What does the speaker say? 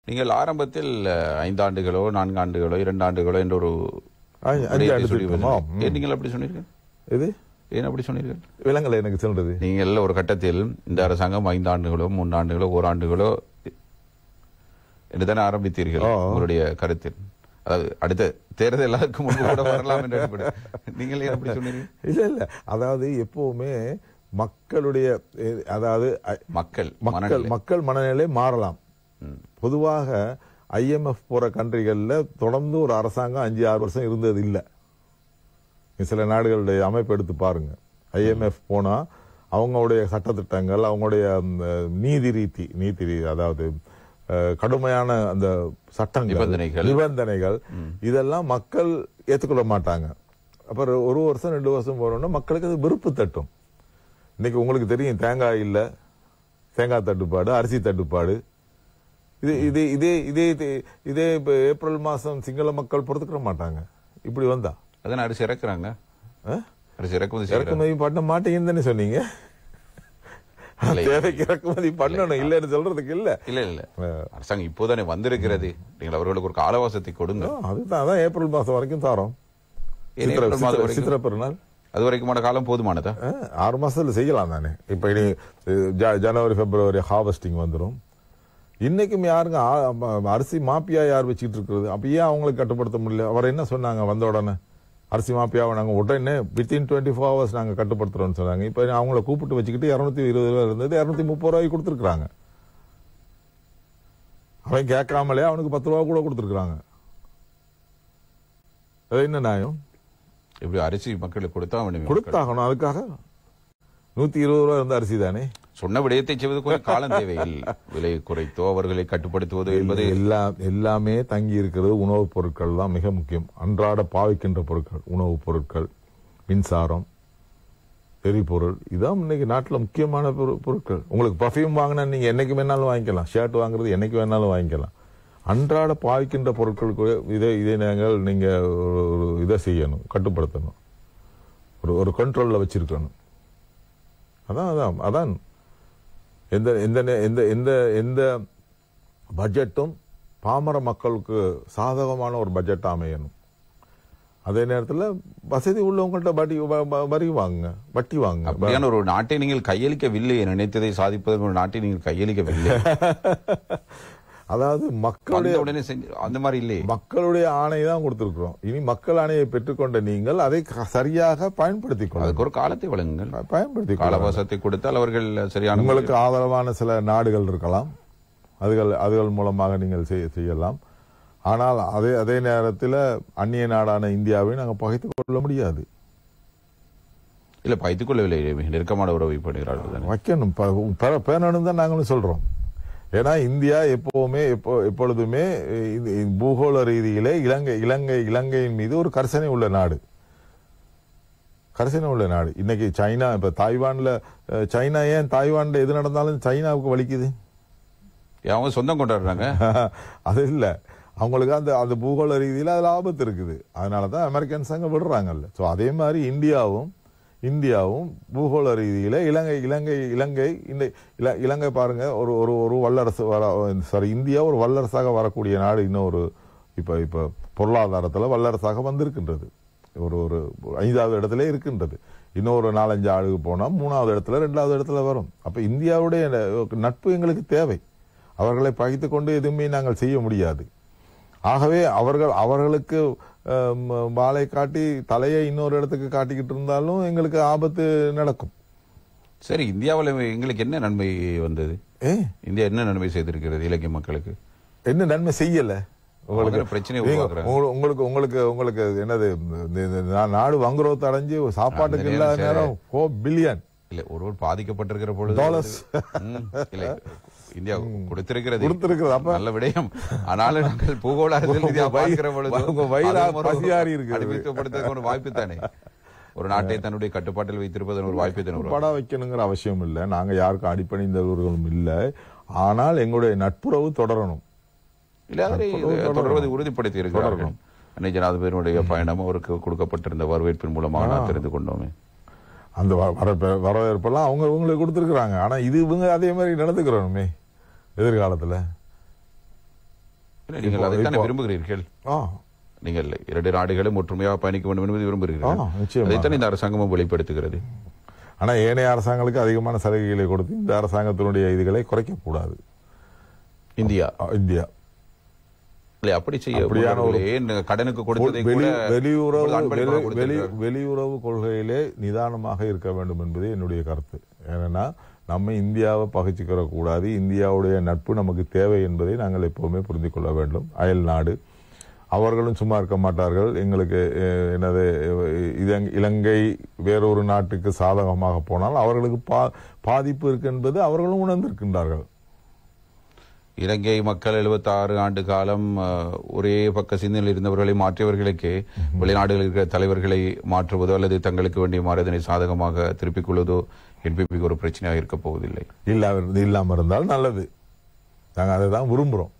நீங்கள் ஆரம்பத்தில் 5 ஆண்டுகளோ 4 ஆண்டுகளோ 2 ஆண்டுகளோ என்ற ஒரு நீங்கள் அப்படி சொன்னீர்கள். இது ஏன் அப்படி சொன்னீர்கள்? விலங்குல எனக்கு சொல்றது. நீங்கள் ஒரு கட்டத்தில் இந்த அரசாங்கம் 5 ஆண்டுகளோ 3 ஆண்டுகளோ 1 ஆண்டுகளோ என்றுதானே ஆரம்பித்தீர்கள் உங்களுடைய கருத்தில். அதாவது அடுத்த தேர்தல் எல்லாருக்கும் முன்பு கூட வரலாம் என்று நீங்கள் ஏன் அப்படி சொன்னீர்கள்? இல்ல அதாவது எப்பவுமே மக்களுடைய அதாவது மக்கள் மனநிலை மாறலாம். பொதுவாக IMF போற கண்ட்ரிகள்ல தொடர்ந்து ஒரு அரசாங்கம் 5-6 வருஷம் இருந்தது இல்ல. சில நாடுகளுடைய அமைப்பு எடுத்து பாருங்க. IMF போனா அவங்களுடைய சட்டத்திட்டங்கள், அவங்களுடைய நீதி அதாவது கடுமையான அந்த சட்டங்கள், நிபந்தனைகள் இதெல்லாம் மக்கள் ஏற்றுக்கொள்ள மாட்டாங்க. அப்புறம் 1 வருஷம் 2 வருஷம் போறோம்னா மக்களுக்கு அது வெறுப்பு தட்டும். இன்னைக்கு உங்களுக்கு தெரியும், தேங்காய் இல்ல, தேங்காய் தட்டுப்பாடு, அரிசி தட்டுப்பாடு. இதே ஏப்ரல் மாசம் சிங்கள மக்கள் பொறுத்துக்கிற மாட்டாங்க. இப்படி வந்தா அதான் அரிசி இறக்குறாங்க. அரிசி இறக்குமதி பண்ண மாட்டீங்கன்னு தானே சொன்னீங்க. தேவைக்கு இறக்குமதி பண்ணணும், இல்லன்னு சொல்றதுக்கு இல்ல. அரசாங்கம் இப்போதானே வந்திருக்கிறது, நீங்கள் அவர்களுக்கு ஒரு காலவாசத்தை கொடுங்க. அதுதான் ஏப்ரல் மாசம் வரைக்கும் தாரோம். சித்திரை பெருநாள் அது வரைக்குமான காலம் போதுமானதா? 6 மாசத்துல செய்யலாம் தானே. இப்ப ஜனவரி பிப்ரவரி ஹார்வெஸ்டிங் வந்துடும். இன்னைக்கும் யாருங்க அரிசி மாப்பியா யார் வச்சுட்டு இருக்கிறது? அப்ப ஏன் அவங்களுக்கு கட்டுப்படுத்த முடியல? அவர் என்ன சொன்னாங்க வந்த உடனே? அரிசி மாப்பியாவை நாங்க உடனே வித்தின் 24 hours நாங்க கட்டுப்படுத்துறோம்னு சொன்னாங்க. இப்ப அவங்கள கூப்பிட்டு வச்சுக்கிட்டு 220 ரூபாய் இருந்தது 230 ரூபாய்க்கு கொடுத்துருக்காங்க. அவன் கேட்காமலே அவனுக்கு 10 ரூபா கூட கொடுத்துருக்காங்க. அது என்ன நியாயம்? இப்படி அரிசி மக்களுக்கு கொடுத்தாகணும். அதுக்காக 120 ரூபாய் இருந்த அரிசி தானே. சொன்ன விடயத்தை செய்வதற்கு காலம் தேவையில்லை. விலை குறைத்தோ அவர்களை கட்டுப்படுத்துவதோ என்பது எல்லாமே தங்கி இருக்கிறது. உணவுப் பொருட்கள் தான் மிக முக்கியம். அன்றாட பாவிக்கின்ற பொருட்கள், உணவுப் பொருட்கள், மின்சாரம், எரிபொருள், இதான் இன்னைக்கு நாட்டில் முக்கியமான பொருட்கள். உங்களுக்கு பர்ஃபியூம் வாங்கினா நீங்க என்னைக்கு வேணாலும் வாங்கிக்கலாம். ஷர்ட் வாங்குறது என்னைக்கு வேணாலும் வாங்கிக்கலாம். அன்றாட பாவிக்கின்ற பொருட்களுக்கு இதை நீங்க இதை செய்யணும், கட்டுப்படுத்தணும், ஒரு கண்ட்ரோல்ல வச்சிருக்கணும். அதான் எந்த பட்ஜெட்டும் பாமர மக்களுக்கு சாதகமான ஒரு பட்ஜெட் அமையணும். அதே நேரத்தில் வசதி உள்ளவங்கள்ட்ட வரி வாங்குங்க, வட்டி வாங்குங்க. அப்படியான ஒரு நாட்டை நீங்கள் கையளிக்கவில்லை. நினைத்ததை சாதிப்பதற்கு ஒரு நாட்டை நீங்கள் கையளிக்கவில்லை. அதாவது மக்களுடைய அந்த மாதிரி இல்லை, மக்களுடைய ஆணையை தான் கொடுத்திருக்கிறோம். இனி மக்கள் ஆணையை பெற்றுக்கொண்ட நீங்கள் அதை சரியாக பயன்படுத்திக் கொள்ள அதுக்கு ஒரு காலத்தை வழங்குங்கள். பயன்படுத்தி காலவாசத்தை கொடுத்தால் அவர்கள் சரியான உங்களுக்கு ஆதரவான சில நாடுகள் இருக்கலாம். அதுகள் மூலமாக நீங்கள் செய்யலாம். ஆனால் அதே நேரத்தில் அந்நிய நாடான இந்தியாவை நாங்கள் பகைத்துக் கொள்ள முடியாது. இல்ல பகைத்துக் கொள்ளவில்லை, நெருக்கமான உறவை பண்ணுகிறார்கள். வைக்கணும், பேணணும் தான் நாங்களும் சொல்றோம். ஏன்னா இந்தியா எப்பொழுதுமே பூகோள ரீதியிலே இலங்கையின் மீது ஒரு கரிசனை உள்ள நாடு. இன்னைக்கு சைனா, இப்ப தாய்வான்ல சைனா, ஏன் தாய்வான்ல எது நடந்தாலும் சைனாவுக்கு வலிக்குது? அவங்க சொந்தம் கொண்டாடுறாங்க. அது இல்ல, அவங்களுக்கு அந்த பூகோள ரீதியில அதுல ஆபத்து இருக்குது. அதனாலதான் அமெரிக்கன்ஸ் அங்க விடுறாங்கல்ல. சோ அதே மாதிரி இந்தியாவும் பூகோள ரீதியில இலங்கை பாருங்க, ஒரு வல்லரசு இந்தியா ஒரு வல்லரசாக வரக்கூடிய நாடு. இன்னொரு இப்ப பொருளாதாரத்துல வல்லரசாக வந்திருக்கின்றது. ஒரு 5வது இடத்துல இருக்கின்றது. இன்னொரு 4-5 ஆண்டுக்கு போனா 3வது இடத்துல 2வது இடத்துல வரும். அப்ப இந்தியாவுடைய நட்பு எங்களுக்கு தேவை. அவர்களை பகைத்துக் கொண்டு எதுவுமே நாங்கள் செய்ய முடியாது. ஆகவே அவர்களுக்கு வாளை காட்டி தலையை இன்னொரு இடத்துக்கு காட்டிக்கிட்டு இருந்தாலும் எங்களுக்கு ஆபத்து நடக்கும். சரி, இந்தியாவில் எங்களுக்கு என்ன நன்மை வந்தது? இந்தியா என்ன நன்மை செய்திருக்கிறது இலங்கை மக்களுக்கு? என்ன நன்மை செய்யல? உங்களுக்கு பிரச்சனை உங்களுக்கு என்னது, நாடு வங்குரோத்து அடைஞ்சு சாப்பாட்டுக்கு இல்லாத நேரம் பில்லியன் இல்ல ஒரு பாதிக்கப்பட்டிருக்கிற பொழுது இந்தியா கொடுத்திருக்கிறது நல்ல விடயம். ஆனாலும் நாங்கள் பூகோள ஒரு வாய்ப்பு தானே, ஒரு நாட்டை தன்னுடைய கட்டுப்பாட்டில் வைத்திருப்பதன் ஒரு வாய்ப்பை தானே வைக்கணுங்கிற அவசியம் இல்லை. நாங்க யாருக்கும் அடிப்பணிந்தவர்களும் இல்லை. ஆனால் எங்களுடைய நட்புறவு தொடரணும். தொடர்வதை உறுதிப்படுத்தி இருக்கிறார்கள். ஜனாதிபதியினுடைய பயணம் அவருக்கு கொடுக்கப்பட்டிருந்த வரவேற்பின் மூலமாக நான் தெரிந்து கொண்டோமே. அந்த வரவேற்பெல்லாம் அவங்களுக்கு கொடுத்துருக்குறாங்க. ஆனா இது இவங்க அதே மாதிரி நடந்துக்கிறோமே எதிர்காலத்துல. நீங்கள் அதைத்தானே விரும்புகிறீர்கள். நீங்கள் 2 நாடுகளும் ஒற்றுமையாக பயணிக்க வேண்டும் என்பது விரும்புகிறீர்கள். அதைத்தான் இந்த அரசாங்கமும் வெளிப்படுத்துகிறது. ஆனா ஏனைய அரசாங்கங்களுக்கு அதிகமான சலுகைகளை கொடுத்து இந்த அரசாங்கத்தினுடைய இதுகளை குறைக்கக்கூடாது. இந்தியா அப்படி செய்ய கடனுக்கு கொடுத்ததை வெளியுறவு கொள்கையிலே நிதானமாக இருக்க வேண்டும் என்பதே என்னுடைய கருத்து. ஏன்னா நம்ம இந்தியாவை பகைச்சிக்கிற கூடாது, இந்தியாவுடைய நட்பு நமக்கு தேவை என்பதை நாங்கள் எப்பவுமே புரிந்து கொள்ள வேண்டும். அயல் நாடு அவர்களும் சும்மா இருக்க மாட்டார்கள். எங்களுக்கு என்னது இலங்கை வேறொரு நாட்டுக்கு சாதகமாக போனால் அவர்களுக்கு பாதிப்பு இருக்கு என்பது அவர்களும் உணர்ந்திருக்கின்றார்கள். இலங்கை மக்கள் 76 ஆண்டு காலம் ஒரே பக்க சிந்தனையில் இருந்தவர்களை மாற்றியவர்களுக்கு வெளிநாடுகளில் இருக்கிற தலைவர்களை மாற்றுவதோ அல்லது தங்களுக்கு வேண்டிய மாறுதலை சாதகமாக திருப்பிக் கொள்வதோ என்பிபிக்கு ஒரு பிரச்சனையாக இருக்க போவதில்லை. இல்லாம இருந்தால் நல்லது. நாங்கள் அதை தான் விரும்புகிறோம்.